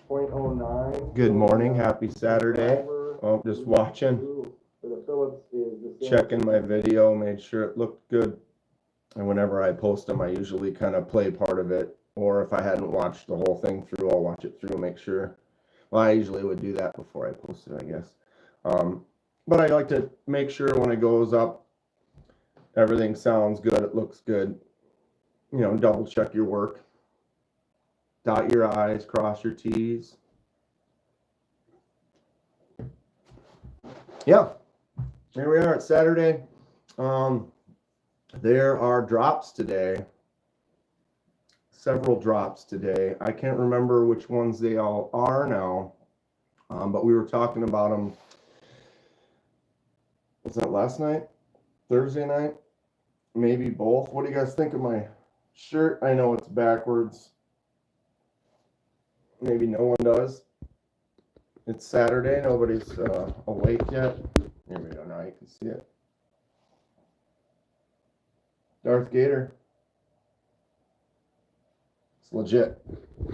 .09. Good morning, happy Saturday. Oh, just watching, checking my video, made sure it looked good. And whenever I post them, I usually kind of play part of it. Or if I hadn't watched the whole thing through, I'll watch it through, make sure. Well, I usually would do that before I post it, I guess. But I like to make sure when it goes up, everything sounds good, it looks good. You know, double check your work. Dot your I's, cross your T's. Yeah, here we are. It's Saturday. There are drops today. Several drops today. I can't remember which ones they all are now, but we were talking about them. Was that last night? Thursday night? Maybe both. What do you guys think of my shirt? I know it's backwards. Maybe no one does. It's Saturday. Nobody's awake yet. Here we go. Now you can see it. Darth Gator. It's legit.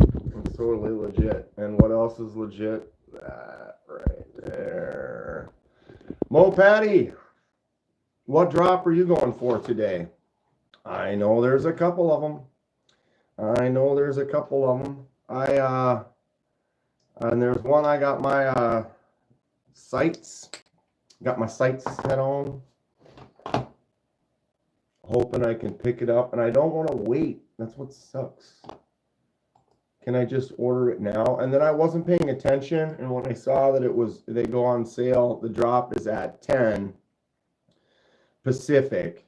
It's totally legit. And what else is legit? That right there. Mo Patty, what drop are you going for today? I know there's a couple of them. And there's one I got my sights. Got my sights set on. Hoping I can pick it up. And I don't want to wait. That's what sucks. Can I just order it now? And then I wasn't paying attention. And when I saw that they go on sale, the drop is at 10 Pacific.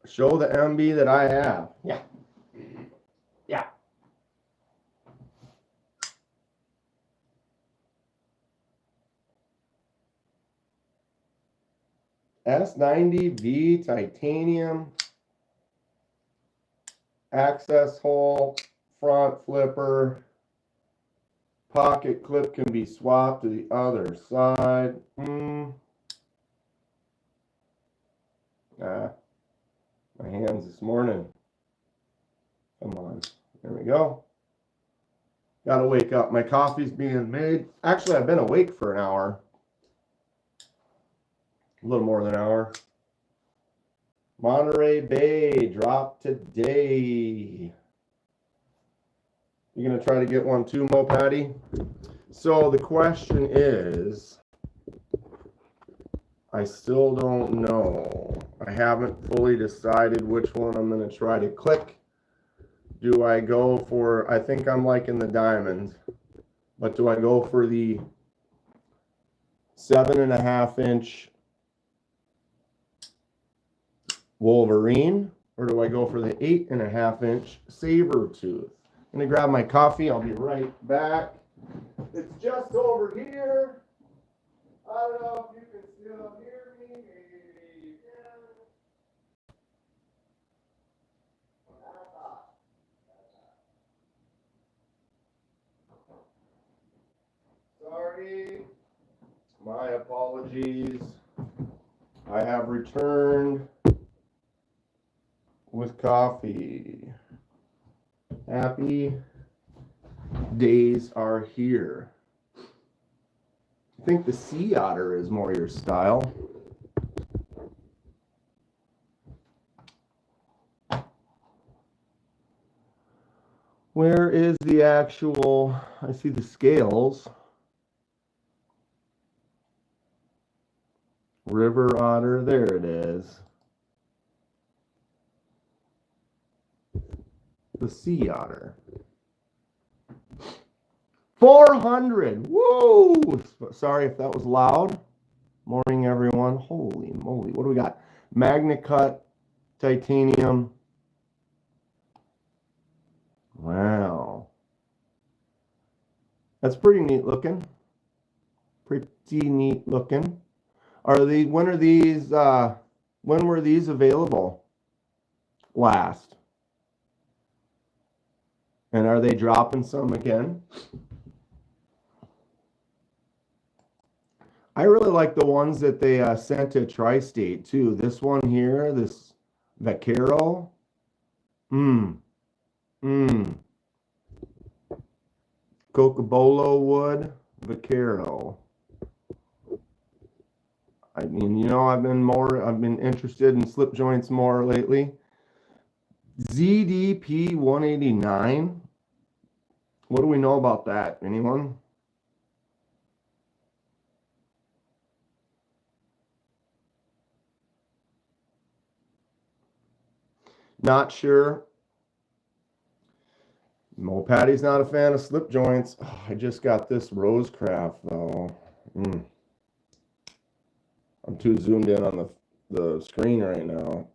Show the MB that I have. Yeah. S90V titanium. Access hole. Front flipper. Pocket clip can be swapped to the other side. My hands this morning. Come on. There we go. Gotta wake up. My coffee's being made. Actually, I've been awake for an hour. A little more than an hour. Monterey Bay drop today. You gonna try to get one too, Mo Patty? So the question is, I still don't know. I haven't fully decided which one I'm gonna try to click. Do I go for, I think I'm liking the diamond, but do I go for the 7.5 inch Wolverine, or do I go for the 8.5 inch saber tooth? I'm gonna grab my coffee. I'll be right back. It's just over here. I don't know if you can still hear me. Maybe you can. Sorry. My apologies. I have returned with coffee. Happy days are here. I think the sea otter is more your style. Where is the actual, I see the scales. River otter, there it is. The sea otter. 400. Whoa! Sorry if that was loud. Morning, everyone. Holy moly. What do we got? Magna Cut titanium. Wow. That's pretty neat looking. Pretty neat looking. When were these available last? And are they dropping some again? I really like the ones that they sent to Tri-State too. This one here, this Vaquero. Cocobolo wood, Vaquero. I mean, you know, I've been interested in slip joints more lately. ZDP 189. What do we know about that? Anyone? Not sure. Mo Patty's not a fan of slip joints. Oh, I just got this Rosecraft though. I'm too zoomed in on the screen right now.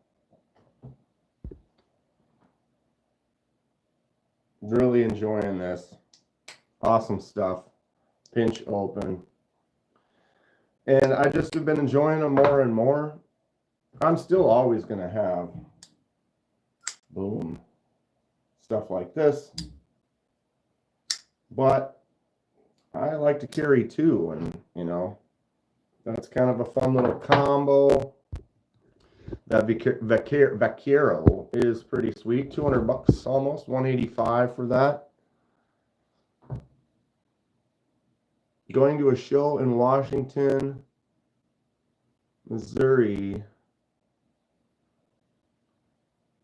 Really enjoying this. Awesome stuff. Pinch open. And I just have been enjoying them more and more. I'm still always going to have, boom, stuff like this. But I like to carry two, and, you know, that's kind of a fun little combo. That Vaquero is pretty sweet. $200 almost, $185 for that. Going to a show in Washington, Missouri.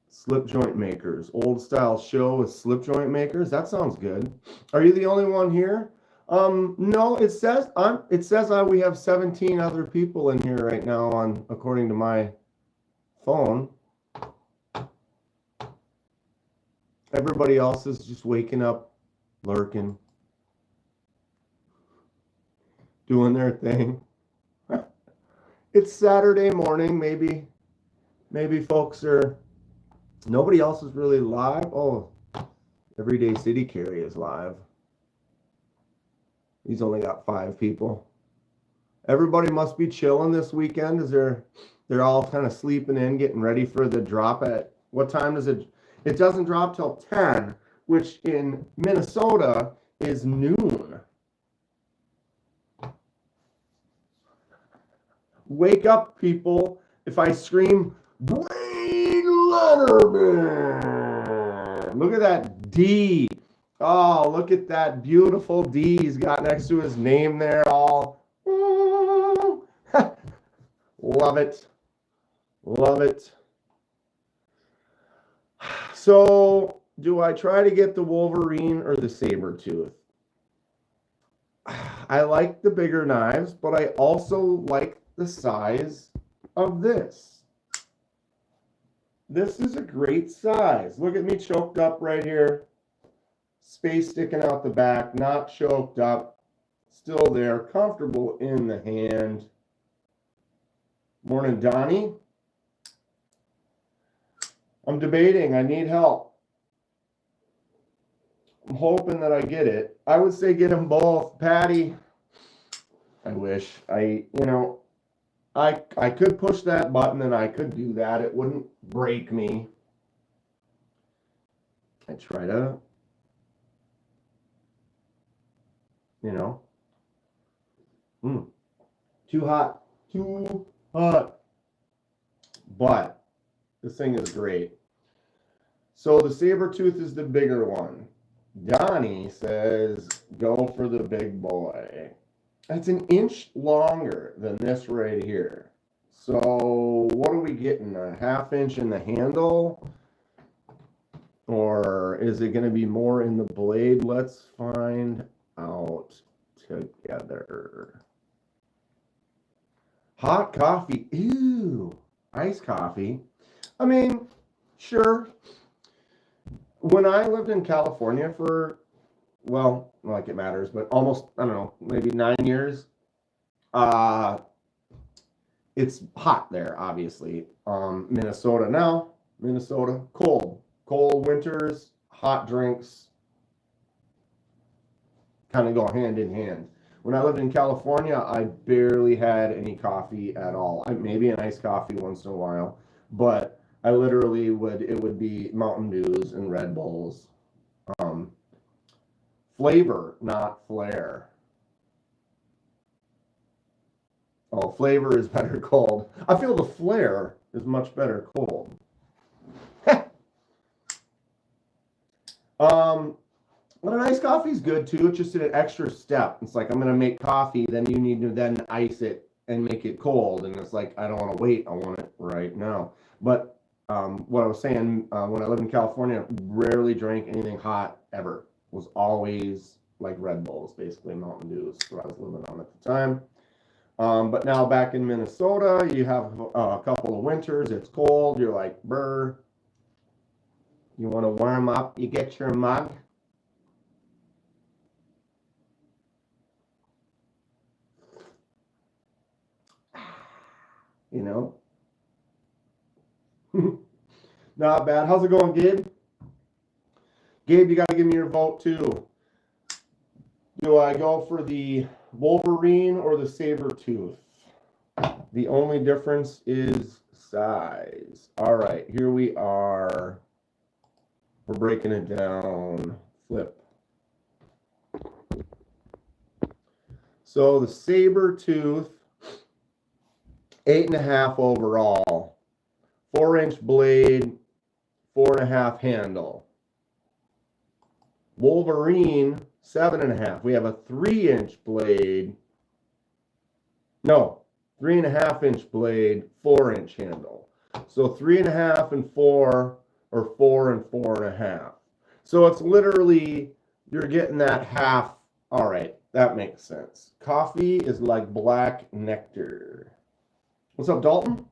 Slip joint makers. Old style show with slip joint makers. That sounds good. Are you the only one here? No, it says we have 17 other people in here right now according to my phone. Everybody else is just waking up, lurking, doing their thing. It's Saturday morning. Maybe folks are. Nobody else is really live. Oh, Everyday City Carry is live. He's only got 5 people. Everybody must be chilling this weekend. They're all kind of sleeping in, getting ready for the drop at what time does it? It doesn't drop till 10, which in Minnesota is noon. Wake up, people. If I scream, Dwayne Letterman. Look at that D. Oh, look at that beautiful D he's got next to his name there. All love it. Love it. So, do I try to get the Wolverine or the Sabertooth? I like the bigger knives, but I also like the size of this. This is a great size. Look at me choked up right here. Space sticking out the back, not choked up. Still there, comfortable in the hand. Morning, Donnie. I'm debating. I need help. I'm hoping that I get it. I would say get them both. Patty, I wish. I could push that button and I could do that. It wouldn't break me. I try to, too hot. Too hot. But this thing is great. So the Sabertooth is the bigger one. Donnie says, go for the big boy. It's an inch longer than this right here. So what are we getting? A ½ inch in the handle? Or is it going to be more in the blade? Let's find out together. Hot coffee. Ew. Iced coffee. I mean, sure. When I lived in California for, well, not like it matters, but almost, I don't know, maybe 9 years, it's hot there, obviously. Minnesota now, cold. Cold winters, hot drinks, kind of go hand in hand. When I lived in California, I barely had any coffee at all. Maybe an iced coffee once in a while, but I literally it would be Mountain Dews and Red Bulls. Flavor, not flare. Oh, flavor is better cold. I feel the flare is much better cold. But an iced coffee is good too. It's just an extra step. It's like I'm gonna make coffee, then you need to then ice it and make it cold. And it's like I don't want to wait. I want it right now. But what I was saying, when I lived in California, rarely drank anything hot ever. Was always like Red Bulls, basically Mountain Dews. That's what I was living on at the time. But now back in Minnesota, you have a couple of winters. It's cold. You're like, brr. You want to warm up? You get your mug. You know, not bad. How's it going, Gabe? Gabe, you got to give me your vote too. Do I go for the Wolverine or the Sabertooth? The only difference is size. All right, here we are. We're breaking it down. Flip. So the Sabertooth, 8.5 overall, 4-inch blade, 4.5 handle. Wolverine, 7.5. We have a 3-inch blade. No, 3.5-inch blade, 4-inch handle. So 3.5 and 4, or 4 and 4.5. So it's literally, you're getting that half. All right, that makes sense. Coffee is like black nectar. What's up, Dalton?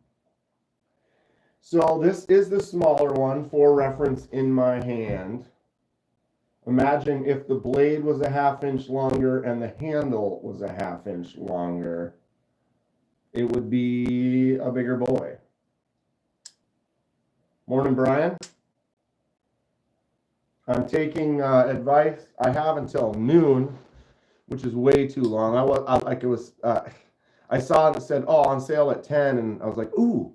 So this is the smaller one for reference in my hand. Imagine if the blade was a 1/2 inch longer and the handle was a 1/2 inch longer. It would be a bigger boy. Morning, Brian. I'm taking advice. I have until noon, which is way too long. I saw it and said, "Oh, on sale at 10," and I was like, "Ooh."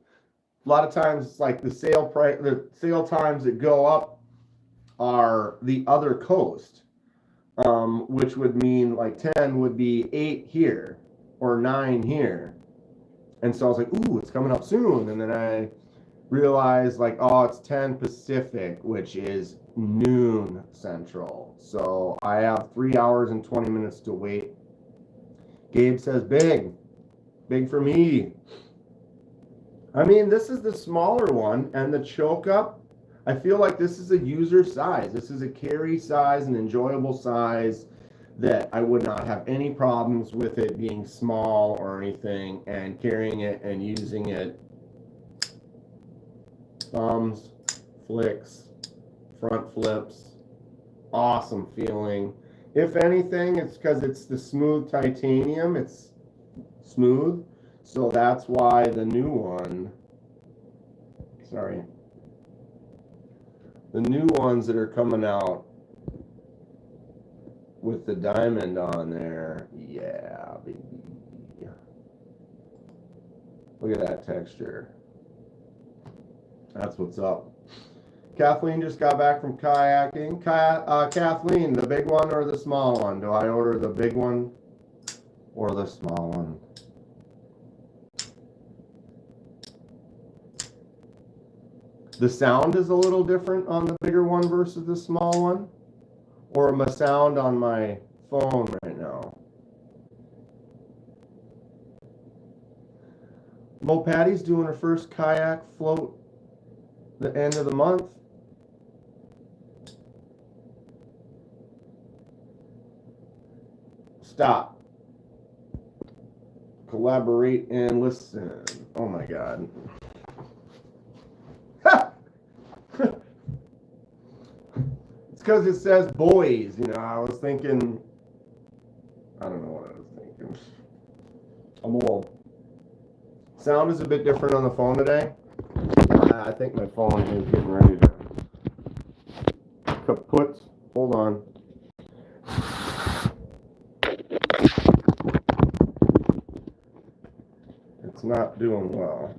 A lot of times, it's like the sale price, the sale times that go up are the other coast, which would mean like 10 would be 8 here or 9 here. And so I was like, "Ooh, it's coming up soon." And then I realized, like, oh, it's 10 Pacific, which is noon Central. So I have 3 hours and 20 minutes to wait. Gabe says, big for me. I mean, this is the smaller one, and the choke up, I feel like this is a user size. This is a carry size, an enjoyable size that I would not have any problems with it being small or anything, and carrying it and using it. Thumbs, flicks, front flips, awesome feeling. If anything, it's because it's the smooth titanium. It's smooth. So that's why the new one, the new ones that are coming out with the diamond on there, yeah, baby. Look at that texture. That's what's up. Kathleen just got back from kayaking. Kathleen, the big one or the small one? Do I order the big one or the small one? The sound is a little different on the bigger one versus the small one, or my sound on my phone right now. Mo Patty's doing her first kayak float the end of the month. Stop. Collaborate and listen. Oh my God. It's because it says boys. You know, I was thinking, I don't know what I was thinking. I'm old. Sound is a bit different on the phone today. I think my phone is getting ready to kaput. Hold on. It's not doing well.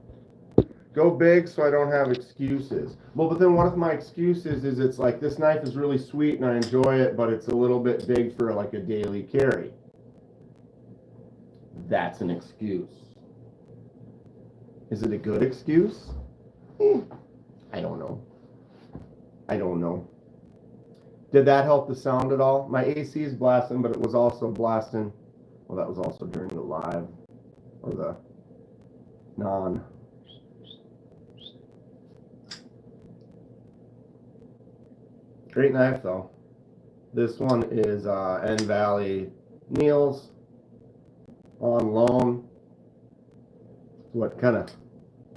Go big so I don't have excuses. Well, but then one of my excuses is it's like this knife is really sweet and I enjoy it, but it's a little bit big for like a daily carry. That's an excuse. Is it a good excuse? I don't know. Did that help the sound at all? My AC is blasting, but it was also blasting. Well, that was also during the live or the non. Great knife though. This one is N Valley Neil's on loan. What kind of,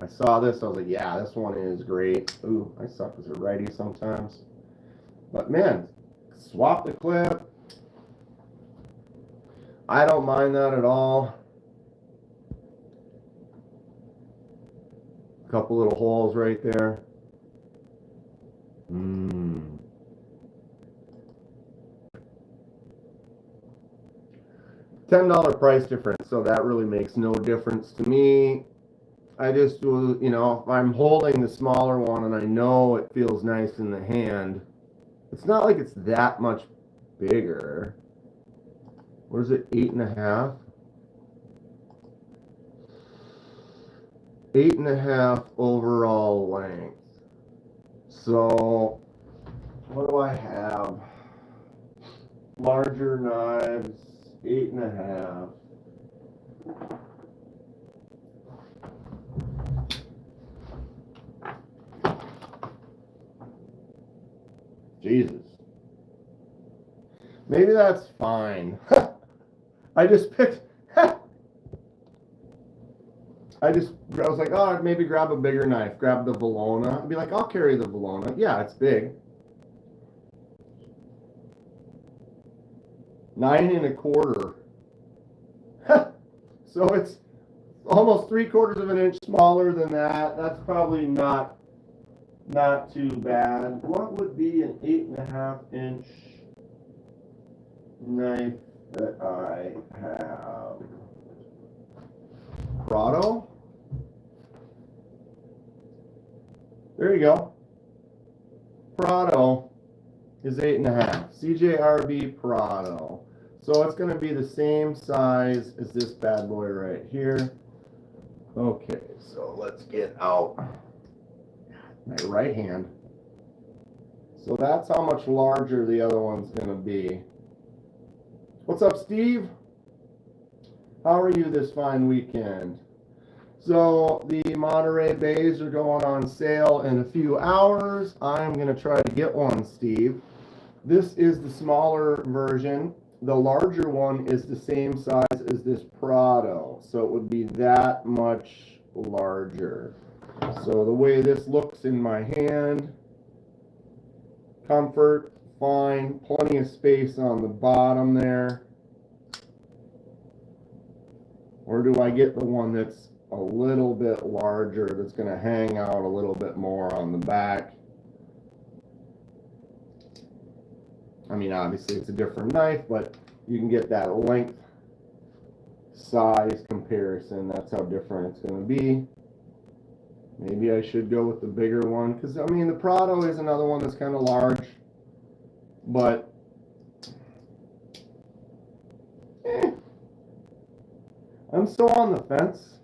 I saw this, I was like, yeah, this one is great. Ooh, I suck as a righty sometimes. But man, swap the clip. I don't mind that at all. A couple little holes right there. $10 price difference, so that really makes no difference to me. I just, you know, if I'm holding the smaller one and I know it feels nice in the hand, it's not like it's that much bigger. What is it, 8.5? 8.5 overall length. So, what do I have? Larger knives, 8.5. Jesus. Maybe that's fine. I just picked. I was like, oh, maybe grab a bigger knife. Grab the Valona. I'd be like, I'll carry the Valona. Yeah, it's big. 9.25. So it's almost 3/4 of an inch smaller than that. That's probably not too bad. What would be an 8.5 inch knife that I have? Prado? There you go. Prado is 8.5. CJRB Prado. So it's going to be the same size as this bad boy right here. Okay, so let's get out my right hand. So that's how much larger the other one's going to be. What's up, Steve? How are you this fine weekend? So the Monterey Bays are going on sale in a few hours. I'm going to try to get one, Steve. This is the smaller version. The larger one is the same size as this Prado, so it would be that much larger. So the way this looks in my hand, comfort, fine, plenty of space on the bottom there. Or do I get the one that's a little bit larger, that's going to hang out a little bit more on the back? I mean, obviously it's a different knife, but you can get that length size comparison. That's how different it's going to be. Maybe I should go with the bigger one, because I mean the Prado is another one that's kind of large, but I'm so on the fence.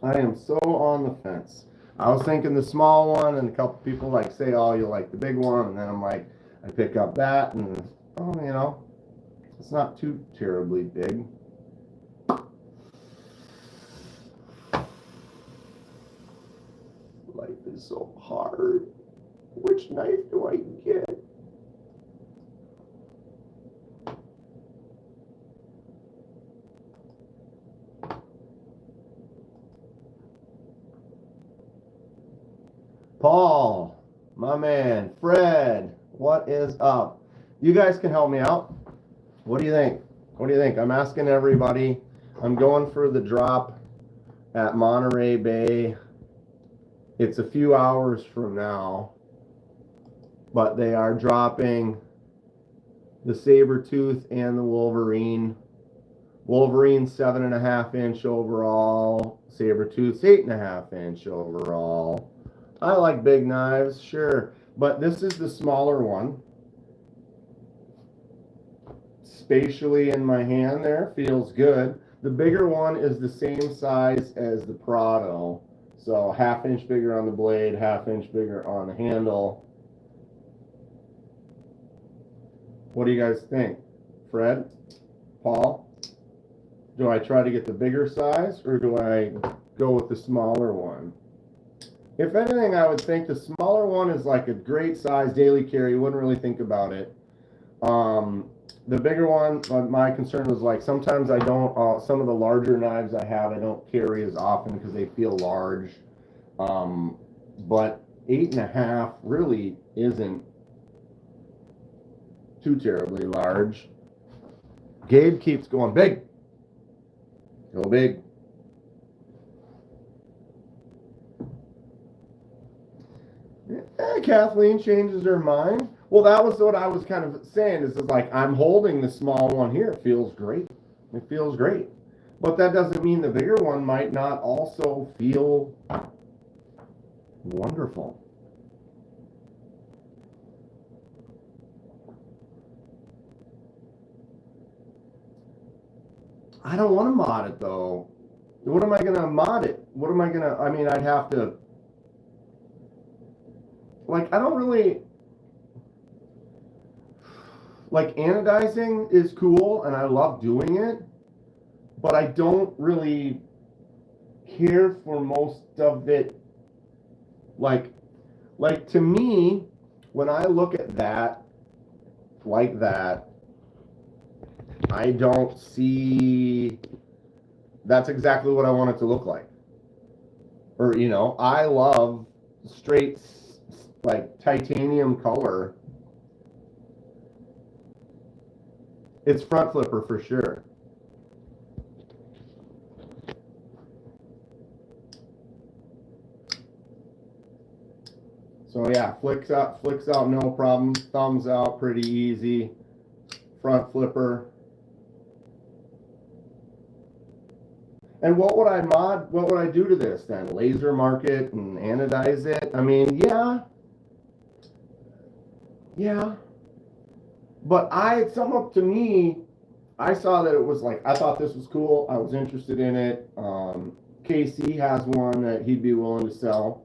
I am so on the fence. I was thinking the small one, and a couple people like say, oh, you like the big one, and then I'm like, I pick up that, and oh, you know, it's not too terribly big. Life is so hard. Which knife do I get? Paul, my man, Fred, what is up? You guys can help me out. What do you think? What do you think? I'm asking everybody. I'm going for the drop at Monterey Bay. It's a few hours from now, but they are dropping the Sabertooth and the Wolverine. Wolverine 7.5 inch overall. Sabertooth 8.5 inch overall. I like big knives, sure, but this is the smaller one. Spatially in my hand there, feels good. The bigger one is the same size as the Prado. So 1/2 inch bigger on the blade, 1/2 inch bigger on the handle. What do you guys think? Fred? Paul? Do I try to get the bigger size or do I go with the smaller one? If anything, I would think the smaller one is like a great size daily carry. You wouldn't really think about it. The bigger one, my concern was like sometimes I don't, some of the larger knives I have, I don't carry as often because they feel large. But 8.5 really isn't too terribly large. Gabe keeps going big. Go big. Kathleen changes her mind. Well, that was what I was kind of saying. Is like I'm holding the small one here. It feels great. It feels great. But that doesn't mean the bigger one might not also feel wonderful. I don't want to mod it though. What am I going to mod it? What am I going to, I mean, I'd have to, like, I don't really, like, anodizing is cool and I love doing it, but I don't really care for most of it. Like to me, when I look at that, like that, I don't see, that's exactly what I want it to look like. Or, you know, I love straight, like, titanium color. It's front flipper for sure. So yeah, flicks out no problem. Thumbs out pretty easy. Front flipper. And what would I mod? What would I do to this then? Laser mark it and anodize it? I mean, yeah. But some up to me, I saw that it was like, I thought this was cool. I was interested in it. KC has one that he'd be willing to sell.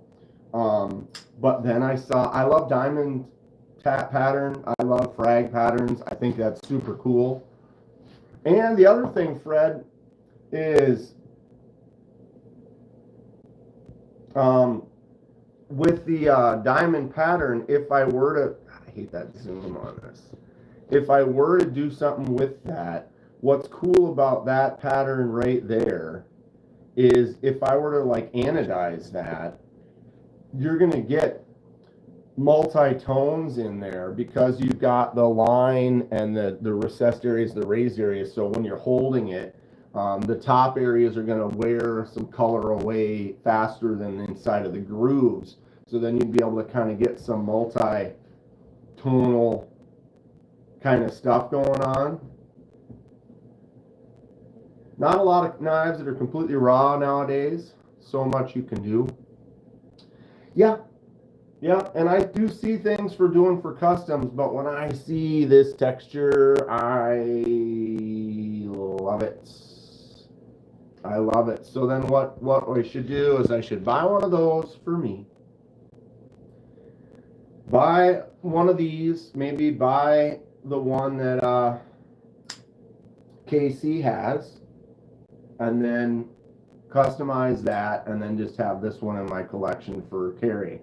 But then I love diamond tap pattern. I love frag patterns. I think that's super cool. And the other thing, Fred, is with the diamond pattern, if I were to, I hate that zoom on this. If I were to do something with that, what's cool about that pattern right there is if I were to like anodize that, you're going to get multi-tones in there because you've got the line and the recessed areas, the raised areas. So when you're holding it, the top areas are going to wear some color away faster than the inside of the grooves. So then you'd be able to kind of get some multi-tonal kind of stuff going on. Not a lot of knives that are completely raw nowadays. So much you can do. Yeah, and I do see things for doing for customs, but when I see this texture, I love it. I love it. So then what I should do is I should buy one of those for me. Buy one of these, maybe buy the one that KC has, and then customize that, and then just have this one in my collection for carry.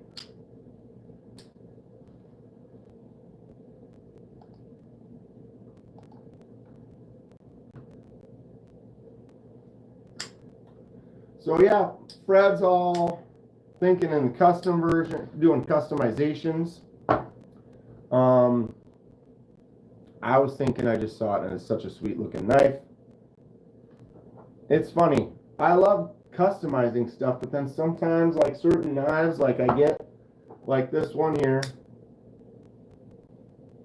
So yeah, Fred's all thinking in the custom version, doing customizations. I was thinking, I just saw it and it's such a sweet looking knife. It's funny. I love customizing stuff, but then sometimes like certain knives, like I get like this one here,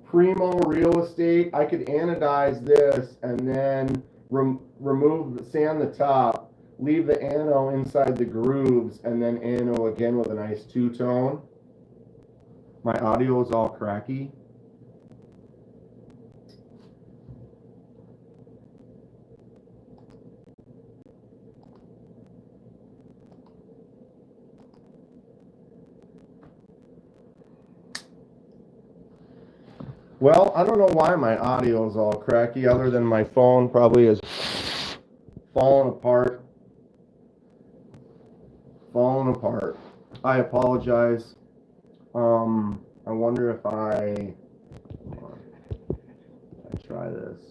Primo Real Estate. I could anodize this and then sand the top, leave the ano inside the grooves, and then ano again with a nice two-tone. My audio is all cracky. Well, I don't know why my audio is all cracky, other than my phone probably is falling apart. I apologize. I wonder if I try this.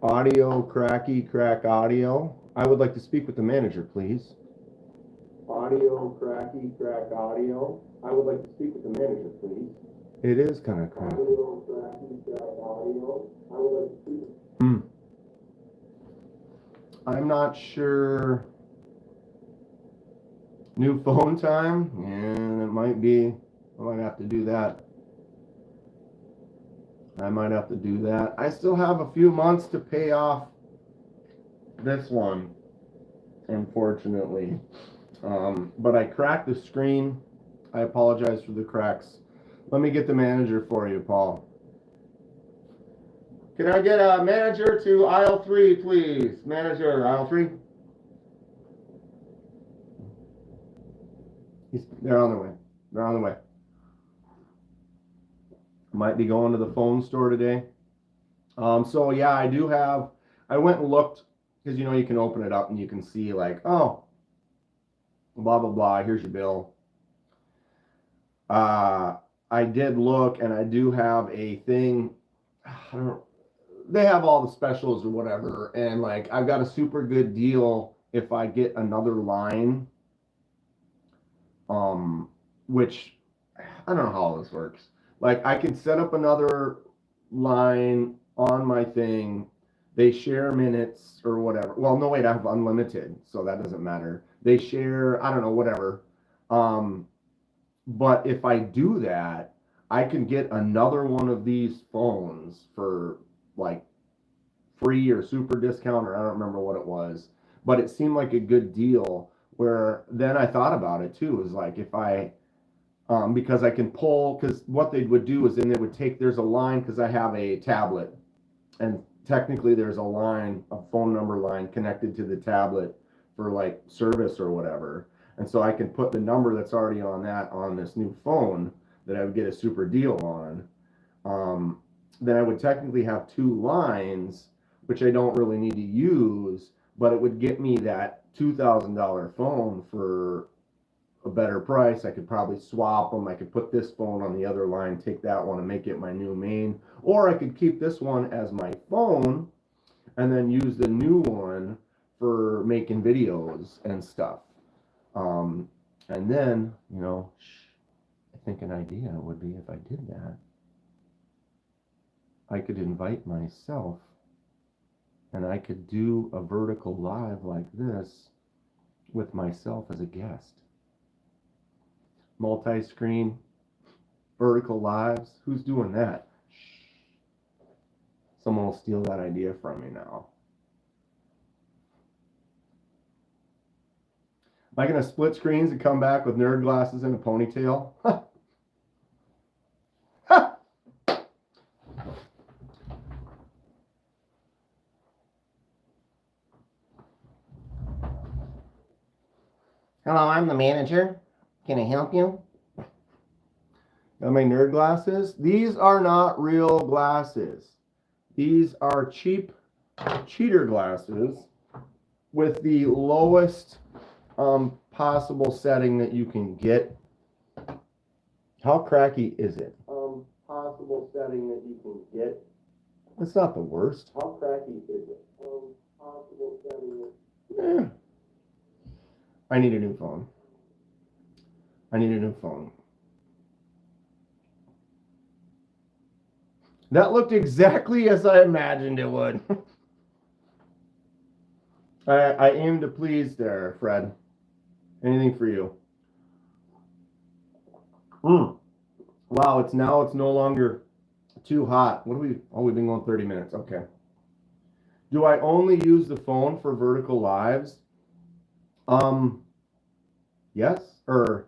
Audio crack audio. I would like to speak with the manager, please. Audio crack audio. I would like to speak with the manager, please. It is kind of cracky. Audio crack audio. I would like to speak. I'm not sure. New phone time, and it might be. I might have to do that. I still have a few months to pay off this one, unfortunately. But I cracked the screen. I apologize for the cracks. Let me get the manager for you, Paul. Can I get a manager to aisle 3, please? Manager, aisle 3. They're on the way. Might be going to the phone store today. So yeah, I went and looked, because you know you can open it up and you can see like, oh, blah blah blah, here's your bill. I did look, and I do have a thing. They have all the specials or whatever, and like I've got a super good deal if I get another line. Which I don't know how this works. Like I can set up another line on my thing. They share minutes or whatever. Well, no, wait, I have unlimited, so that doesn't matter. They share, I don't know, whatever. But if I do that, I can get another one of these phones for like free or super discount, or I don't remember what it was. But it seemed like a good deal, where then I thought about it too. Is like if I because I can pull, because what they would do is then they would take, there's a line, because I have a tablet, and technically there's a line, a phone number line connected to the tablet for like service or whatever. And so I can put the number that's already on that on this new phone that I would get a super deal on. Then I would technically have 2 lines, which I don't really need to use, but it would get me that $2,000 phone for a better price. I could probably swap them. I could put this phone on the other line, take that one and make it my new main, or I could keep this one as my phone and then use the new one for making videos and stuff. And then, you know, I think an idea would be, if I did that, I could invite myself and I could do a vertical live like this with myself as a guest. Multi-screen, vertical lives. Who's doing that? Someone will steal that idea from me now. Am I going to split screens and come back with nerd glasses and a ponytail? Hello, I'm the manager. Can I help you? Got my nerd glasses. These are not real glasses. These are cheap cheater glasses with the lowest possible setting that you can get. How cracky is it? Possible setting that you can get. It's not the worst. How cracky is it? Possible setting that... I need a new phone. That looked exactly as I imagined it would. I aim to please there, Fred. Anything for you. Wow, it's no longer too hot. What are we? Oh, we've been going 30 minutes. Okay. Do I only use the phone for vertical lives? Yes. Or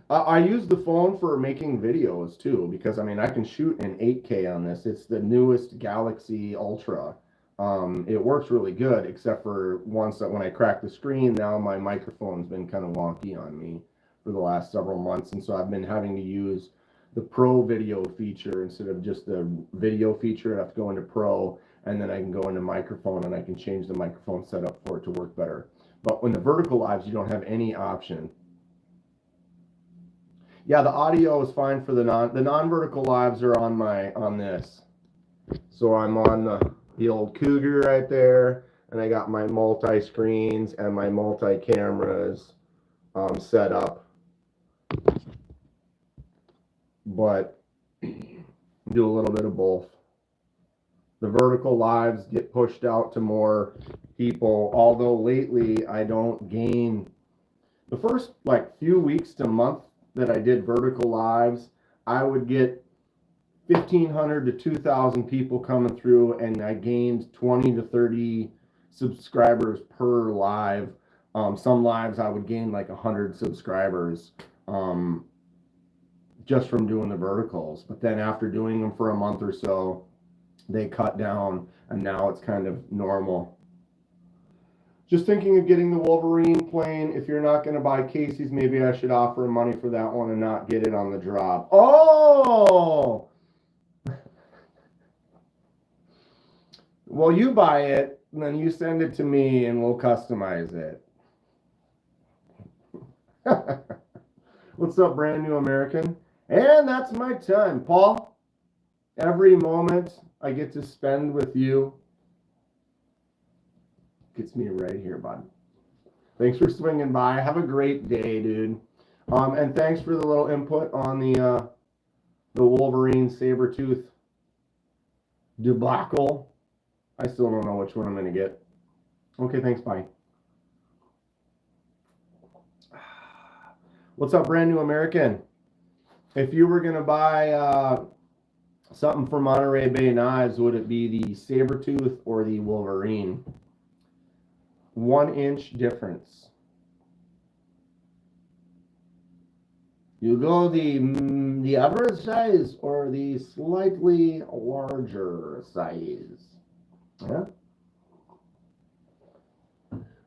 I use the phone for making videos too, because I mean I can shoot in 8K on this. It's the newest Galaxy Ultra. It works really good, except for once that when I crack the screen, now my microphone's been kind of wonky on me for the last several months, and so I've been having to use the Pro video feature instead of just the video feature. I have to go into Pro, and then I can go into microphone, and I can change the microphone setup for it to work better. But when the vertical lives, you don't have any option. Yeah, the audio is fine for the non-vertical lives are on this. So I'm on the old Cougar right there, and I got my multi-screens and my multi-cameras set up. But do a little bit of both. The vertical lives get pushed out to more people, although lately I don't gain. The first like few weeks to month that I did vertical lives, I would get 1,500 to 2,000 people coming through, and I gained 20 to 30 subscribers per live. Some lives I would gain like 100 subscribers just from doing the verticals. But then after doing them for a month or so, they cut down, and now it's kind of normal. Just thinking of getting the Wolverine plane. If you're not going to buy Casey's, maybe I should offer money for that one and not get it on the drop. Oh! Well, you buy it, and then you send it to me, and we'll customize it. What's up, brand new American? And that's my time, Paul. Every moment I get to spend with you gets me right here, bud. Thanks for swinging by. Have a great day, dude. And thanks for the little input on the Wolverine Sabertooth debacle. I still don't know which one I'm going to get. Okay, thanks, bye. What's up, brand new American? If you were going to buy something from Monterey Bay Knives, would it be the Sabertooth or the Wolverine? 1 inch difference. You go the average size or the slightly larger size. Yeah.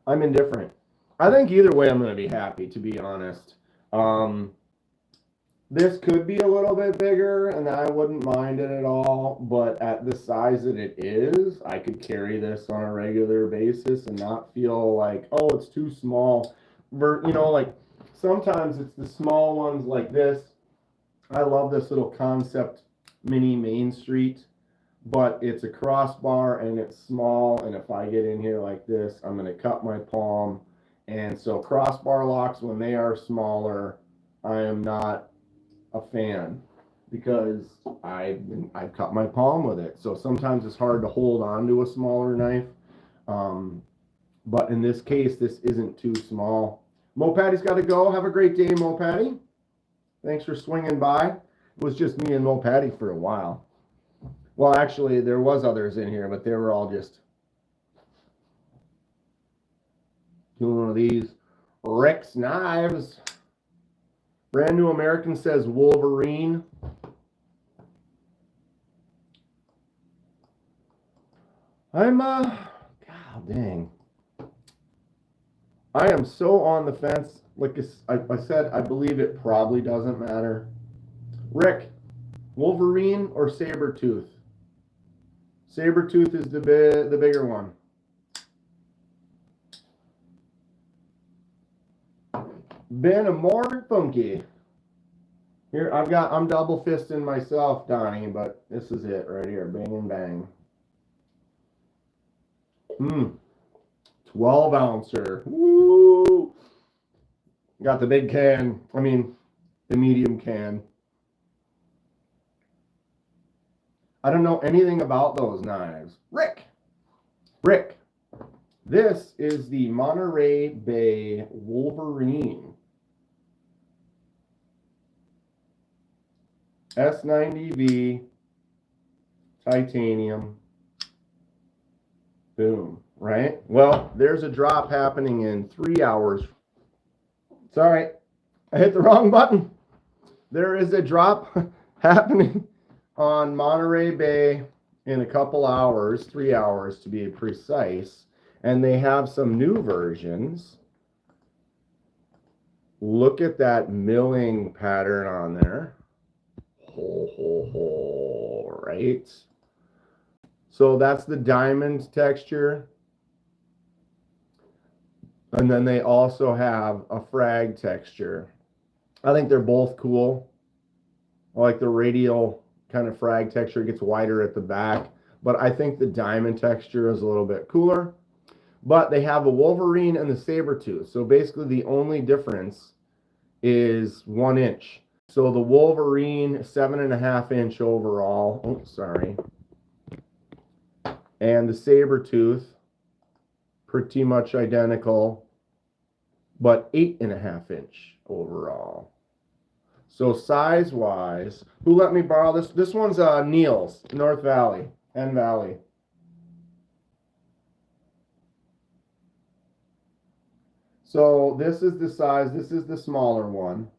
I'm indifferent. I think either way I'm going to be happy, to be honest. This could be a little bit bigger, and I wouldn't mind it at all, but at the size that it is, I could carry this on a regular basis and not feel like, oh, it's too small. You know, like sometimes it's the small ones like this. I love this little Concept Mini Main Street, but it's a crossbar and it's small, and if I get in here like this, I'm going to cut my palm. And so crossbar locks, when they are smaller, I am not a fan because I've cut my palm with it. So sometimes it's hard to hold on to a smaller knife. But in this case, this isn't too small. Mo Patty's got to go. Have a great day, Mo Patty. Thanks for swinging by. It was just me and Mo Patty for a while. Well, actually, there was others in here, but they were all just doing one of these Rick's Knives. Brand new American says Wolverine. I'm god dang. I am so on the fence. Like I said, I believe it probably doesn't matter. Rick, Wolverine or Sabertooth? Sabertooth is the bigger one. Been a more funky. Here, I'm double fisting myself, Donnie, but this is it right here. Bang and bang. 12 ouncer. Woo! Got the big can. I mean, the medium can. I don't know anything about those knives. Rick. This is the Monterey Bay Wolverine. S90V titanium. Boom, right? Well, there's a drop happening in 3 hours. It's all right. I hit the wrong button. There is a drop happening on Monterey Bay in a couple hours, 3 hours to be precise. And they have some new versions. Look at that milling pattern on there. Right? So that's the diamond texture. And then they also have a frag texture. I think they're both cool. I like the radial kind of frag texture. It gets wider at the back. But I think the diamond texture is a little bit cooler. But they have a Wolverine and the Sabertooth. So basically the only difference is 1 inch. So the Wolverine, 7.5 inch overall. Oh, sorry. And the Sabertooth, pretty much identical, but 8.5 inch overall. So size-wise, who let me borrow this? This one's Neil's, North Valley, Penn Valley. So this is the size, this is the smaller one.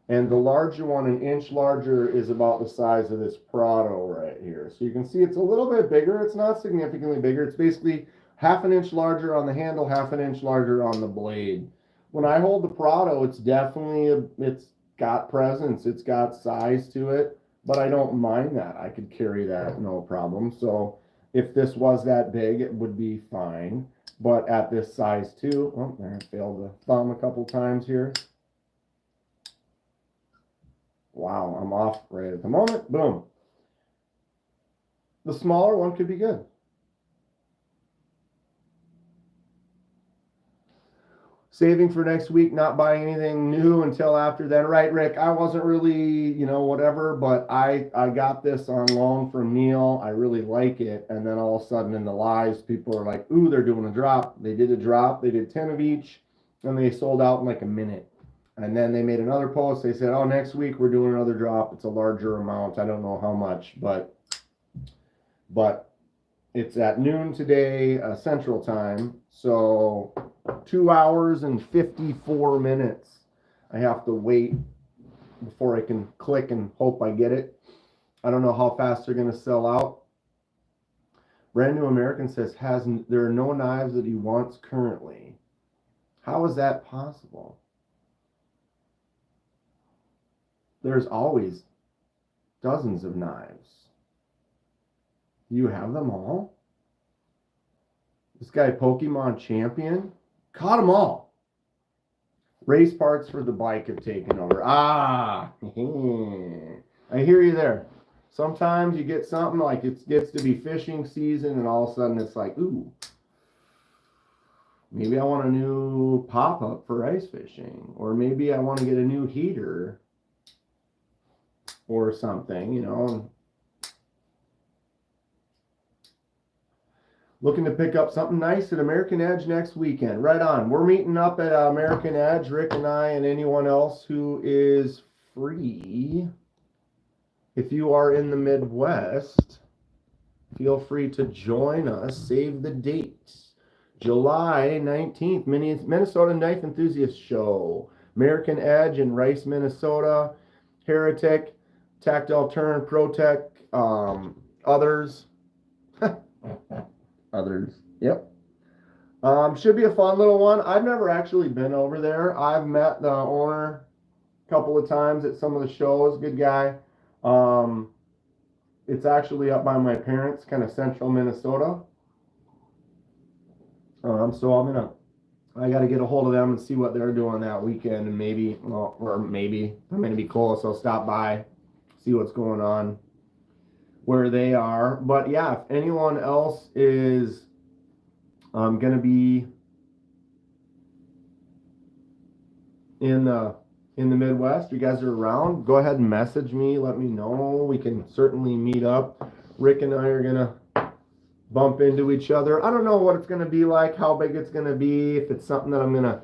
And the larger one, 1 inch larger, is about the size of this Prado right here. So you can see it's a little bit bigger. It's not significantly bigger. It's basically 1/2 inch larger on the handle, 1/2 inch larger on the blade. When I hold the Prado, it's definitely, it's got presence. It's got size to it, but I don't mind that. I could carry that, no problem. So if this was that big, it would be fine. But at this size too, oh, there, I failed the thumb a couple times here. Wow, I'm off right at the moment. Boom. The smaller one could be good. Saving for next week, not buying anything new until after then. Right, Rick, I wasn't really, whatever, but I got this on loan from Neil. I really like it. And then all of a sudden in the lives, people are like, ooh, they're doing a drop. They did a drop. They did 10 of each, and they sold out in like a minute. And then they made another post. They said, oh, next week we're doing another drop. It's a larger amount. I don't know how much, but it's at noon today, Central Time. So 2 hours and 54 minutes. I have to wait before I can click and hope I get it. I don't know how fast they're going to sell out. Brand New American says there are no knives that he wants currently. How is that possible? There's always dozens of knives. You have them all? This guy, Pokemon Champion, caught them all. Race parts for the bike have taken over. Ah, I hear you there. Sometimes you get something like it gets to be fishing season and all of a sudden it's like, ooh, maybe I want a new pop-up for ice fishing. Or maybe I want to get a new heater or something, Looking to pick up something nice at American Edge next weekend. Right on. We're meeting up at American Edge, Rick and I and anyone else who is free. If you are in the Midwest, feel free to join us. Save the dates. July 19th, Minnesota Knife Enthusiast Show. American Edge in Rice, Minnesota. Heretic, Tactile Turn, ProTech, others. Others. Yep. Should be a fun little one. I've never actually been over there. I've met the owner a couple of times at some of the shows. Good guy. It's actually up by my parents, kind of central Minnesota. So I got to get a hold of them and see what they're doing that weekend, and maybe I'm going to be close. I'll stop by, see what's going on where they are. But yeah, if anyone else is going to be in the Midwest, you guys are around, go ahead and message me, let me know. We can certainly meet up. Rick and I are going to bump into each other. I don't know what it's going to be like, how big it's going to be, if it's something that I'm going to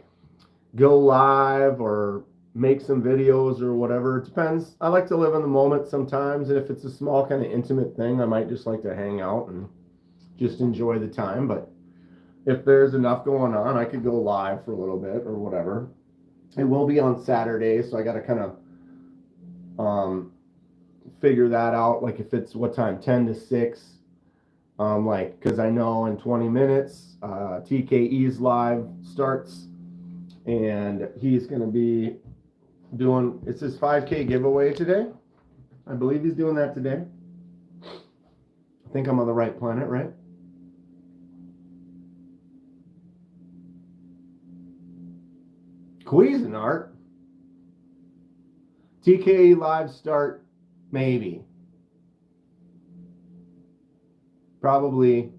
go live or make some videos or whatever. It depends. I like to live in the moment sometimes, and if it's a small kind of intimate thing, I might just like to hang out and just enjoy the time. But if there's enough going on, I could go live for a little bit or whatever. It will be on Saturday, so I got to kind of figure that out. Like if it's what time, 10 to 6 Like, because I know in 20 minutes, TKE's live starts, and he's going to be doing, it's his 5K giveaway today. I believe he's doing that today. I think I'm on the right planet, right? Cuisinart. TKE live start, maybe. Probably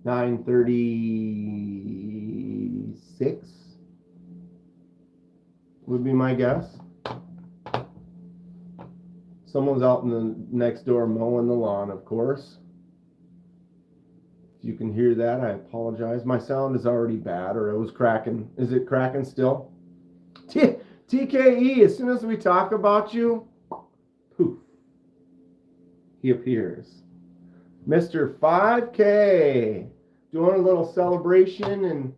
9:36 would be my guess. Someone's out in the next door mowing the lawn, of course. If you can hear that, I apologize. My sound is already bad, or it was cracking. Is it cracking still? TKE, as soon as we talk about you, poof, he appears. Mr. 5K, doing a little celebration in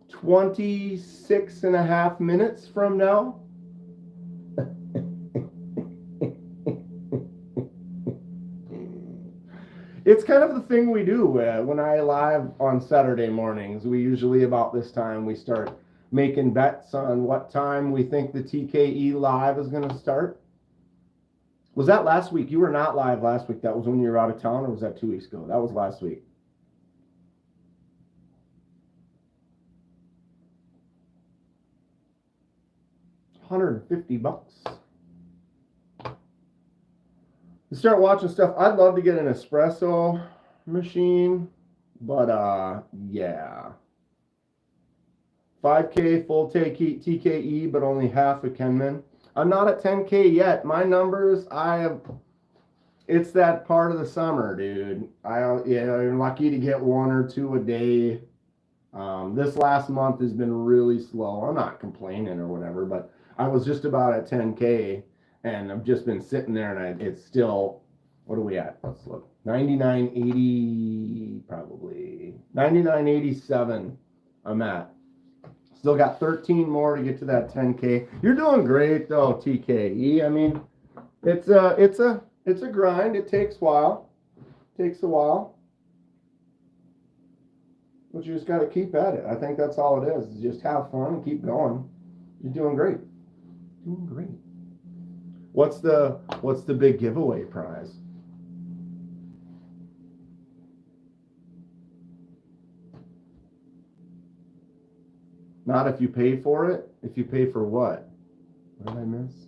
26 and a half minutes from now. It's kind of the thing we do when I live on Saturday mornings. We usually, about this time, we start making bets on what time we think the TKE live is going to start. Was that last week? You were not live last week. That was when you were out of town, or was that 2 weeks ago? That was last week. $150. You start watching stuff. I'd love to get an espresso machine, but yeah. 5K full TKE, but only half a Kenman. I'm not at 10K yet. My numbers, it's that part of the summer, dude. I'm lucky to get 1 or 2 a day. This last month has been really slow. I'm not complaining or whatever, but I was just about at 10K, and I've just been sitting there, and it's still, what are we at? Let's look. 99.80, probably. 99.87 I'm at. Still got 13 more to get to that 10K. You're doing great though, TKE. I mean, it's a grind. It takes a while. But you just got to keep at it. I think that's all it is. Just have fun and keep going. You're doing great. Doing great. What's the big giveaway prize? Not if you pay for it. If you pay for what? What did I miss?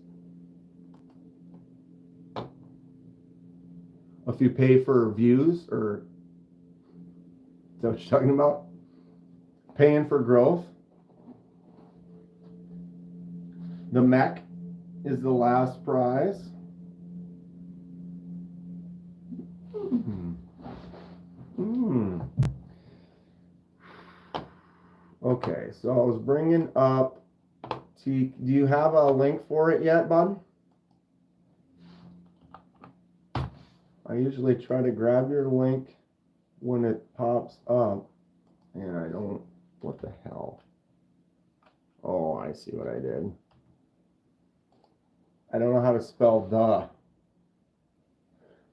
If you pay for views, or is that what you're talking about? Paying for growth. The mech is the last prize. Okay, so I was bringing up do you have a link for it yet, bud? I usually try to grab your link when it pops up, and I don't. What the hell? Oh, I see what I did. I don't know how to spell the.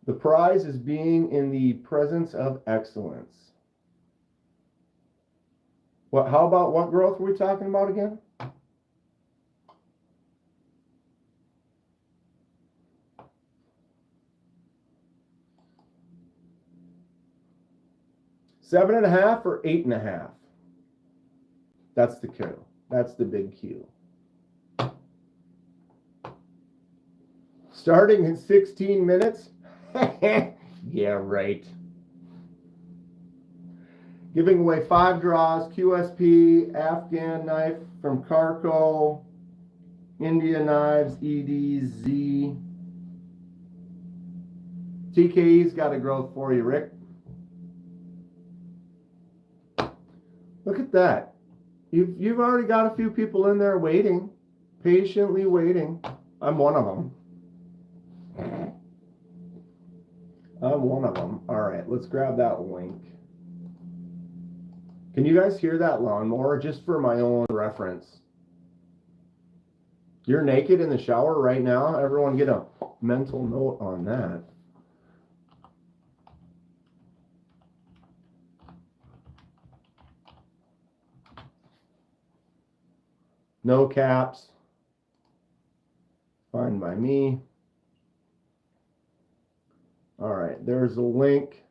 The prize is being in the presence of excellence. What? How about what growth were we talking about again? Seven and a half or 8.5? That's the Q. That's the big Q. Starting in 16 minutes? Yeah, right. Giving away 5 draws, QSP, Afghan knife from Carco, India Knives, EDZ. TKE's got a growth for you, Rick. Look at that. You've already got a few people in there waiting, patiently waiting. I'm one of them. All right, let's grab that link. Can you guys hear that lawnmower? Just for my own reference. You're naked in the shower right now? Everyone get a mental note on that. No caps. Fine by me. All right, there's a link.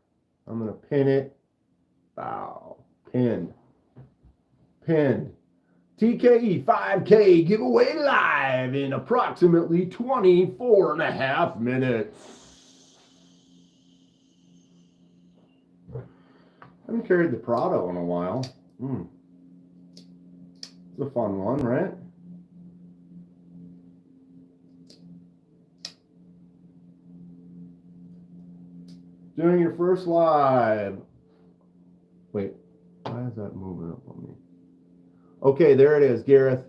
I'm going to pin it. Wow. Pinned. TKE 5K giveaway live in approximately 24.5 minutes. I haven't carried the Prado in a while. It's a fun one, right? Doing your first live. Wait, why is that moving up on me? Okay, there it is, Gareth.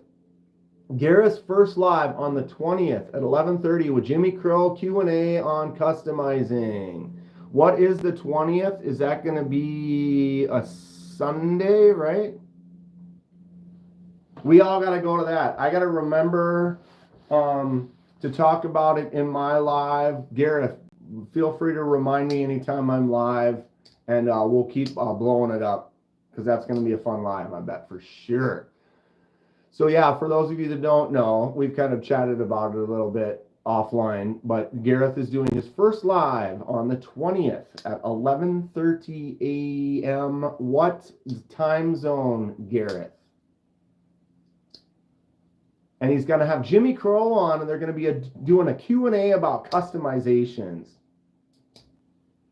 Gareth's first live on the 20th at 11:30 with Jimmy Crow Q&A on customizing. What is the 20th? Is that going to be a Sunday, right? We all got to go to that. I got to remember to talk about it in my live. Gareth, feel free to remind me anytime I'm live, and we'll keep blowing it up because that's going to be a fun live, I bet, for sure. So yeah, for those of you that don't know, we've kind of chatted about it a little bit offline, but Gareth is doing his first live on the 20th at 11:30 a.m. What time zone, Gareth? And he's going to have Jimmy Crow on, and they're going to be doing a Q&A about customizations.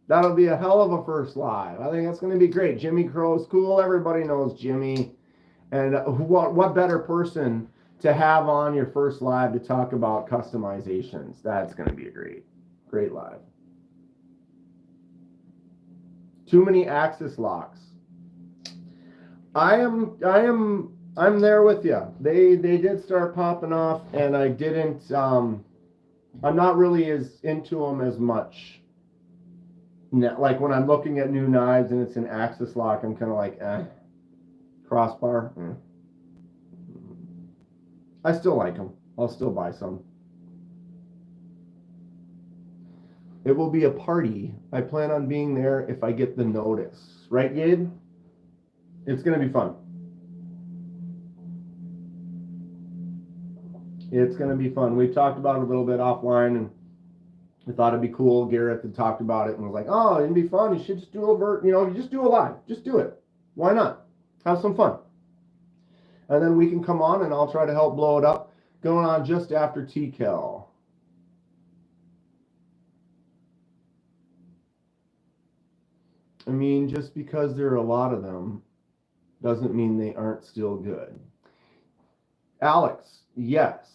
That'll be a hell of a first live. I think that's going to be great. Jimmy Crow's cool. Everybody knows Jimmy. And what better person to have on your first live to talk about customizations? That's going to be a great live. Too many axis locks. I'm there with you. They did start popping off, and I didn't. I'm not really as into them as much. Like when I'm looking at new knives and it's an axis lock, I'm kind of like, Crossbar. I still like them. I'll still buy some. It will be a party. I plan on being there if I get the notice. Right, Gabe? It's going to be fun. It's going to be fun. We talked about it a little bit offline, and I thought it'd be cool. Gareth had talked about it and was like, oh, it'd be fun. You should just do you just do a live. Just do it. Why not? Have some fun. And then we can come on and I'll try to help blow it up. Going on just after TKL. I mean, just because there are a lot of them doesn't mean they aren't still good. Alex, yes.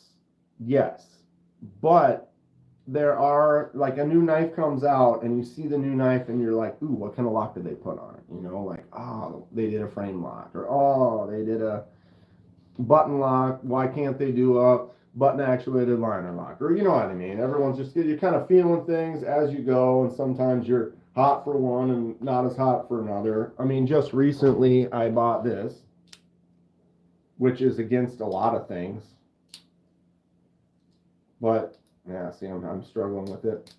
But there are, like, a new knife comes out and you see the new knife and you're like, ooh, what kind of lock did they put on it? You know, like, oh, they did a frame lock, or oh, they did a button lock. Why can't they do a button actuated liner lock? Or you know what I mean? Everyone's just, you're kind of feeling things as you go, and sometimes you're hot for one and not as hot for another. I mean, just recently I bought this, which is against a lot of things. But yeah, see, I'm struggling with it.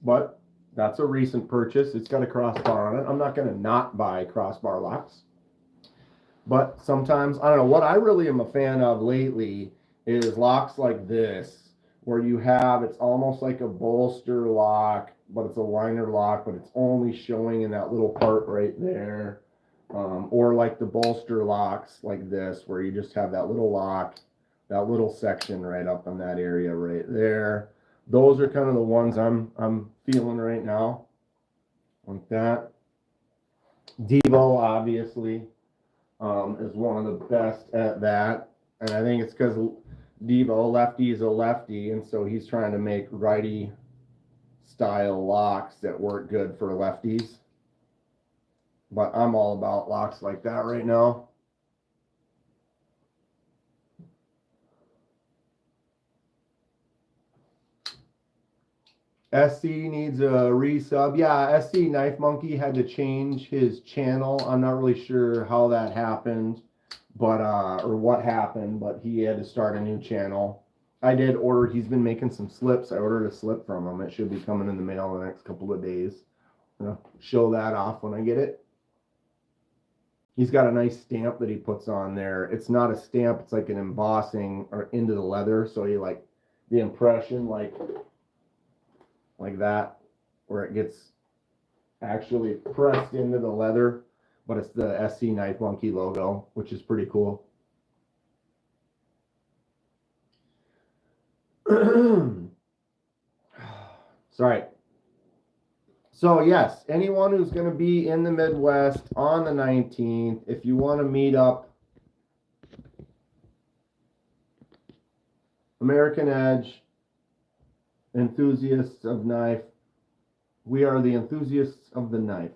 But that's a recent purchase. It's got a crossbar on it. I'm not going to not buy crossbar locks. But sometimes, I don't know, what I really am a fan of lately is locks like this, where you have, it's almost like a bolster lock, but it's a liner lock, but it's only showing in that little part right there. Or like the bolster locks like this, where you just have that little lock, that little section right up in that area right there. Those are kind of the ones I'm feeling right now, like that. Devo obviously is one of the best at that, and I think it's because Devo, lefty, is a lefty, and so he's trying to make righty style locks that work good for lefties. But I'm all about locks like that right now. SC needs a resub. Yeah, SC Knife Monkey had to change his channel. I'm not really sure how that happened, but or what happened, but he had to start a new channel. I did order, he's been making some slips. I ordered a slip from him. It should be coming in the mail in the next couple of days. I'm gonna show that off when I get it. He's got a nice stamp that he puts on there. It's not a stamp, it's like an embossing or into the leather. So you like the impression like that, where it gets actually pressed into the leather, but it's the SC Knife Monkey logo, which is pretty cool. Sorry. So yes, anyone who's going to be in the Midwest on the 19th, if you want to meet up, American Edge, enthusiasts of knife, we are the enthusiasts of the knife.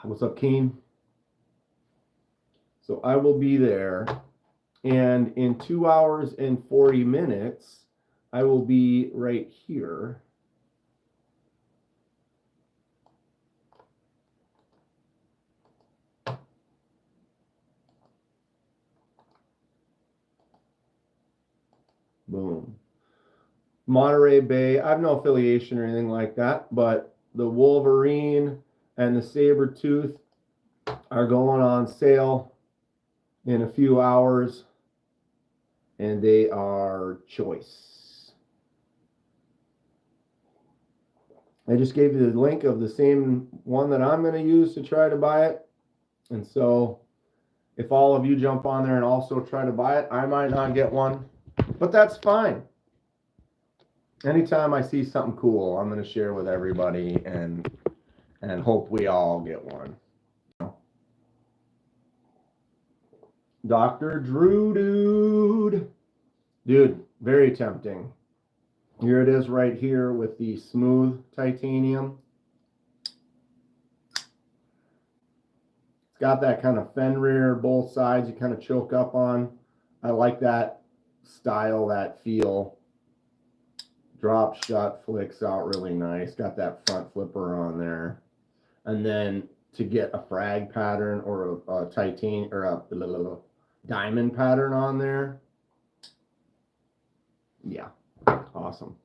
What's up, Keen? So I will be there, and in 2 hours and 40 minutes, I will be right here. Boom. Monterey Bay. I have no affiliation or anything like that, but the Wolverine and the Saber-tooth are going on sale in a few hours, and they are choice. I just gave you the link of the same one that I'm going to use to try to buy it. And so if all of you jump on there and also try to buy it, I might not get one, but that's fine. Anytime I see something cool, I'm going to share with everybody and hope we all get one. Dr. Drew, dude, very tempting. Here it is right here with the smooth titanium. It's got that kind of Fenrir, both sides you kind of choke up on. I like that style, that feel. Drop shut, flicks out really nice. Got that front flipper on there. And then to get a frag pattern or a titanium or a diamond pattern on there. Yeah, awesome.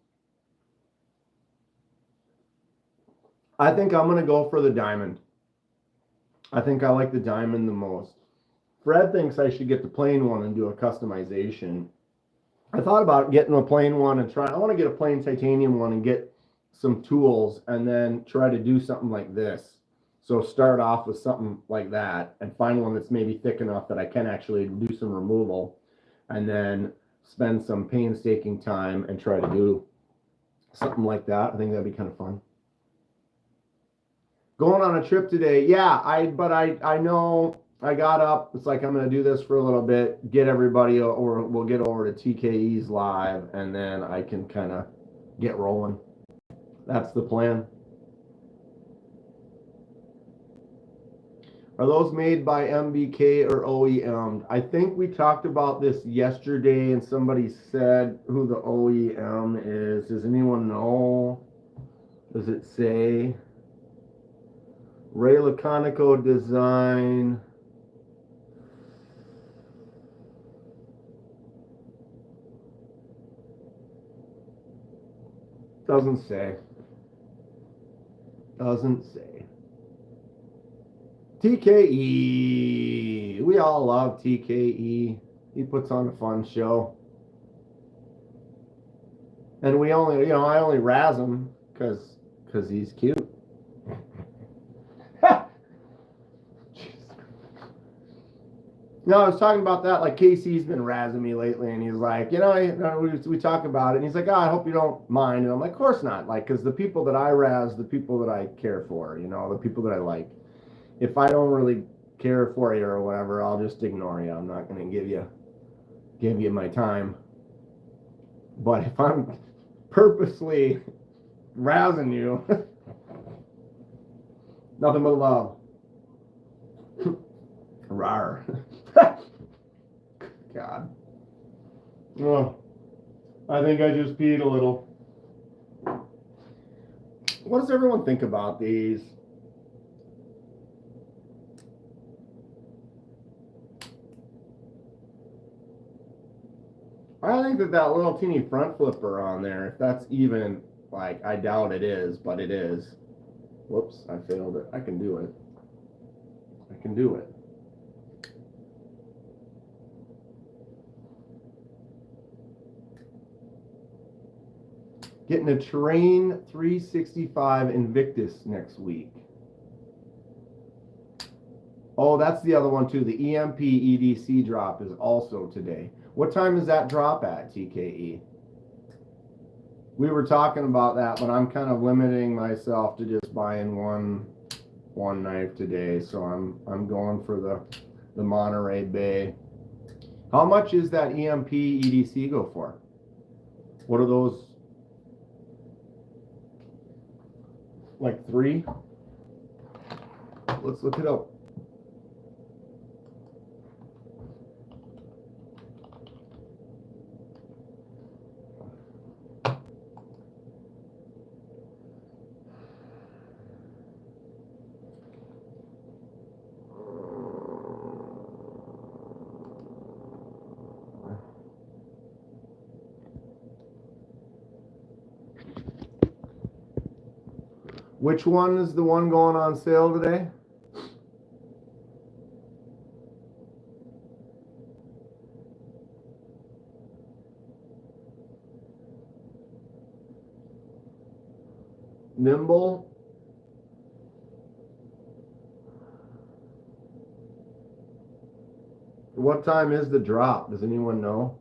I think I'm going to go for the diamond. I think I like the diamond the most. Fred thinks I should get the plain one and do a customization. I thought about getting a plain one and I want to get a plain titanium one and get some tools and then try to do something like this. So start off with something like that and find one that's maybe thick enough that I can actually do some removal, and then spend some painstaking time and try to do something like that. I think that'd be kind of fun. Going on a trip today. Yeah, I know I got up. It's like I'm going to do this for a little bit, get everybody, or we'll get over to TKE's live, and then I can kind of get rolling. That's the plan. Are those made by MBK or OEM? I think we talked about this yesterday, and somebody said who the OEM is. Does anyone know? Does it say? Ray Laconico design. Doesn't say. Doesn't say. TKE. We all love TKE. He puts on a fun show. And we only, I only razz him because he's cute. No, I was talking about that. Like Casey's been razzing me lately, and he's like, we talk about it, and he's like, I hope you don't mind. And I'm like, of course not. Like, because the people that I razz, the people that I care for, the people that I like. If I don't really care for you or whatever, I'll just ignore you. I'm not going to give you my time. But if I'm purposely razzing you, nothing but love. Rawr. God. Oh, I think I just peed a little. What does everyone think about these? I think that little teeny front flipper on there, if that's even, like, I doubt it is, but it is. Whoops, I failed it. I can do it. I can do it. Getting a Terrain 365 Invictus next week. Oh, that's the other one too. The EMP EDC drop is also today. What time is that drop at, TKE? We were talking about that, but I'm kind of limiting myself to just buying one knife today. So I'm going for the Monterey Bay. How much is that EMP EDC go for? What are those? Like 3? Let's look it up. Which one is the one going on sale today? Nimble. What time is the drop? Does anyone know?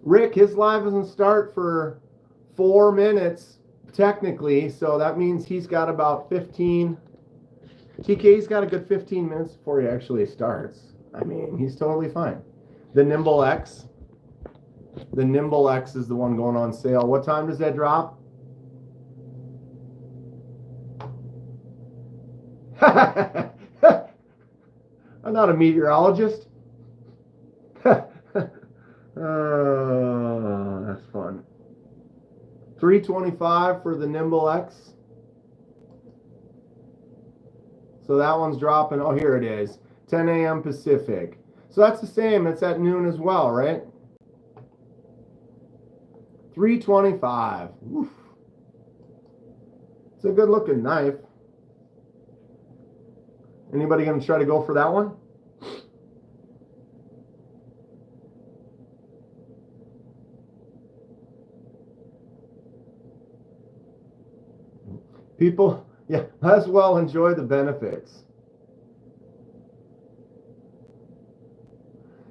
Rick, his live doesn't start for 4 minutes technically, so that means he's got about 15. TK's got a good 15 minutes before he actually starts. I mean, he's totally fine. The Nimble X. The Nimble X is the one going on sale. What time does that drop? I'm not a meteorologist. Oh, that's fun. $325 for the Nimble X. So that one's dropping. Oh, here it is. 10 a.m. Pacific. So that's the same. It's at noon as well, right? $325. Oof. It's a good looking knife. Anybody going to try to go for that one? People, yeah, might as well enjoy the benefits.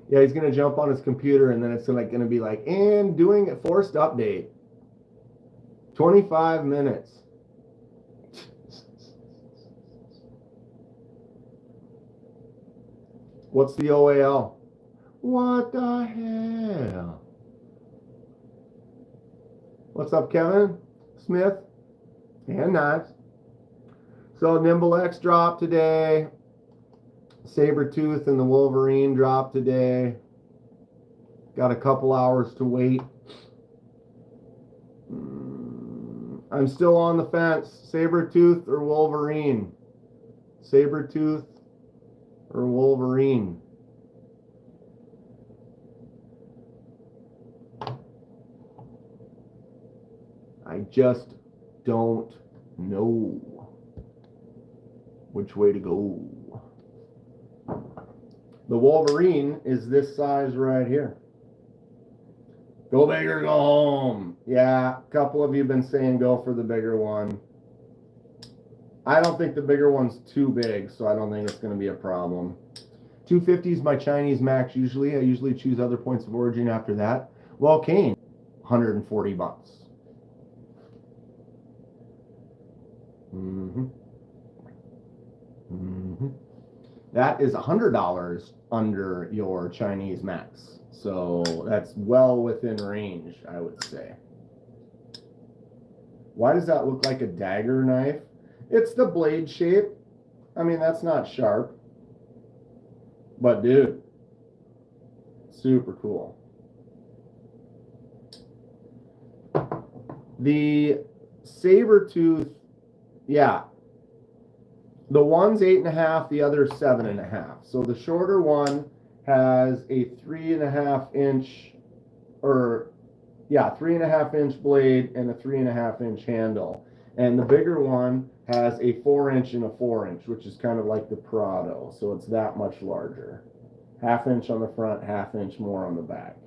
Yeah, he's going to jump on his computer and then it's going to be like, and doing a forced update. 25 minutes. What's the OAL? What the hell? What's up, Kevin Smith? And knives. So Nimble X dropped today. Sabertooth and the Wolverine dropped today. Got a couple hours to wait. I'm still on the fence. Sabertooth or Wolverine? Sabertooth or Wolverine? I just don't know which way to go. The Wolverine is this size right here. Go big or go home. Yeah, a couple of you have been saying go for the bigger one. I don't think the bigger one's too big, so I don't think it's going to be a problem. 250 is my Chinese max usually. I usually choose other points of origin after that. Well, Kane, $140. That is $100 under your Chinese max. So that's well within range, I would say. Why does that look like a dagger knife? It's the blade shape. I mean, that's not sharp. But dude, super cool. The Sabertooth, yeah. The one's 8.5, the other's 7.5. So the shorter one has a 3.5 inch, or Yeah, 3.5-inch blade and a 3.5-inch handle. And the bigger one has a 4-inch and a 4-inch, which is kind of like the Prado. So it's that much larger. 1/2 inch on the front, 1/2 inch more on the back.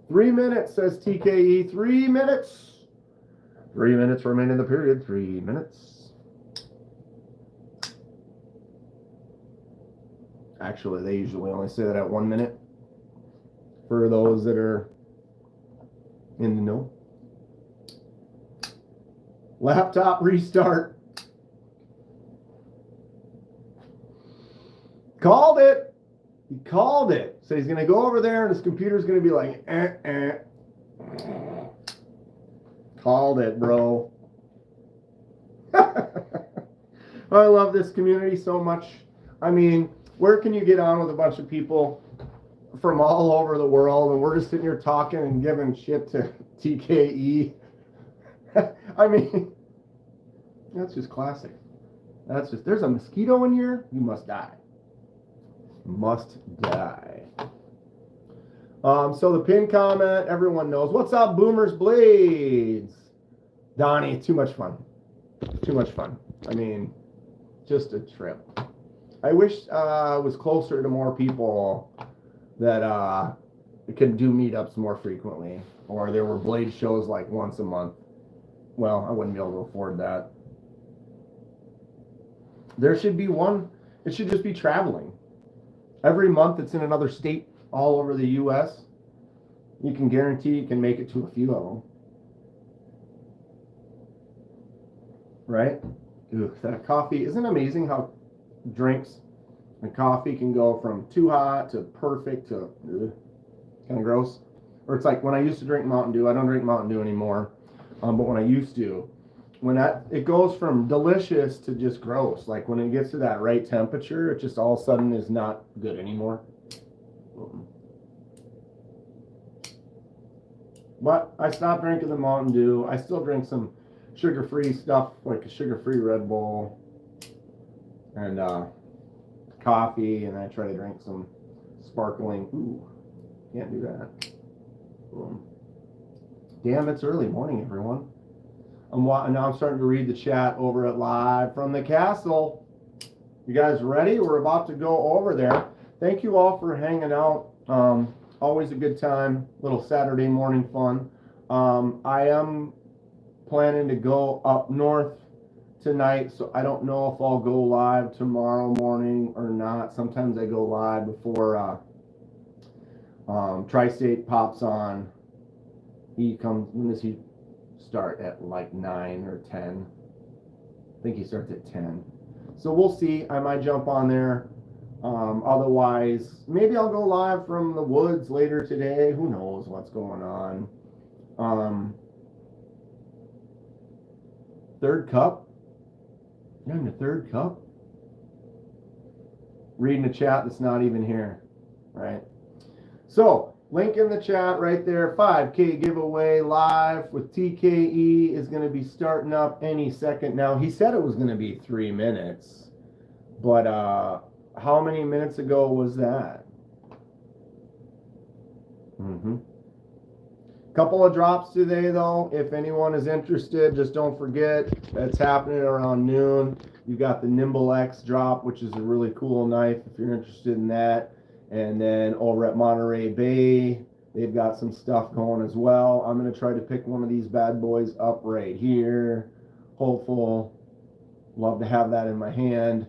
3 minutes, says TKE. 3 minutes. 3 minutes remain in the period. 3 minutes. Actually, they usually only say that at 1 minute. For those that are in the know. Laptop restart. Called it. He called it. So he's going to go over there and his computer's going to be like, Called it, bro. I love this community so much. I mean, where can you get on with a bunch of people from all over the world and we're just sitting here talking and giving shit to TKE? I mean, that's just classic. That's just, there's a mosquito in here, you must die. Must die. So the pin comment, everyone knows. What's up, Boomers Blades? Donnie, too much fun. Too much fun. I mean, just a trip. I wish I was closer to more people that could do meetups more frequently, or there were blade shows like once a month. Well, I wouldn't be able to afford that. There should be one. It should just be traveling. Every month it's in another state all over the U.S. You can guarantee you can make it to a few of them. Right? Ugh, that coffee. Isn't it amazing how drinks and coffee can go from too hot to perfect to kind of gross? Or it's like when I used to drink Mountain Dew. I don't drink Mountain Dew anymore. But when I used to, it goes from delicious to just gross. Like when it gets to that right temperature, it just all of a sudden is not good anymore. But I stopped drinking the Mountain Dew. I still drink some sugar-free stuff, like a sugar-free Red Bull and coffee, and I try to drink some sparkling. Ooh, can't do that. Damn, it's early morning, everyone. Now I'm starting to read the chat over at Live from the Castle. You guys ready? We're about to go over there. Thank you all for hanging out. Always a good time. Little Saturday morning fun. I am planning to go up north tonight, so I don't know if I'll go live tomorrow morning or not. Sometimes I go live before Tri-State pops on. He comes, when does he start? At like 9 or 10? I think he starts at 10. So we'll see. I might jump on there. Otherwise, maybe I'll go live from the woods later today. Who knows what's going on? Third cup? You're in the third cup? Reading the chat that's not even here, right? So, link in the chat right there. 5K giveaway live with TKE is going to be starting up any second now. He said it was going to be 3 minutes, but how many minutes ago was that? Couple of drops today, though. If anyone is interested, just don't forget it's happening around noon. You got the Nimble X drop, which is a really cool knife if you're interested in that. And then over at Monterey Bay, they've got some stuff going as well. I'm going to try to pick one of these bad boys up right here. Hopeful. Love to have that in my hand.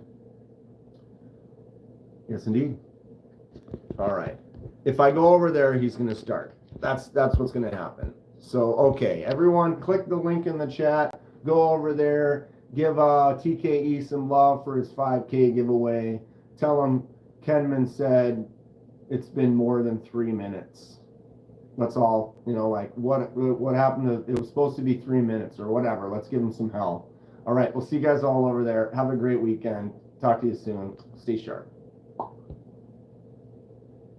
Yes, indeed. All right. If I go over there, he's going to start. That's what's going to happen. So, okay, everyone, click the link in the chat. Go over there. Give TKE some love for his 5K giveaway. Tell him Kenman said it's been more than 3 minutes. That's all. You know, like what happened to, it was supposed to be 3 minutes or whatever. Let's give him some hell. All right, we'll see you guys all over there. Have a great weekend. Talk to you soon. Stay sharp.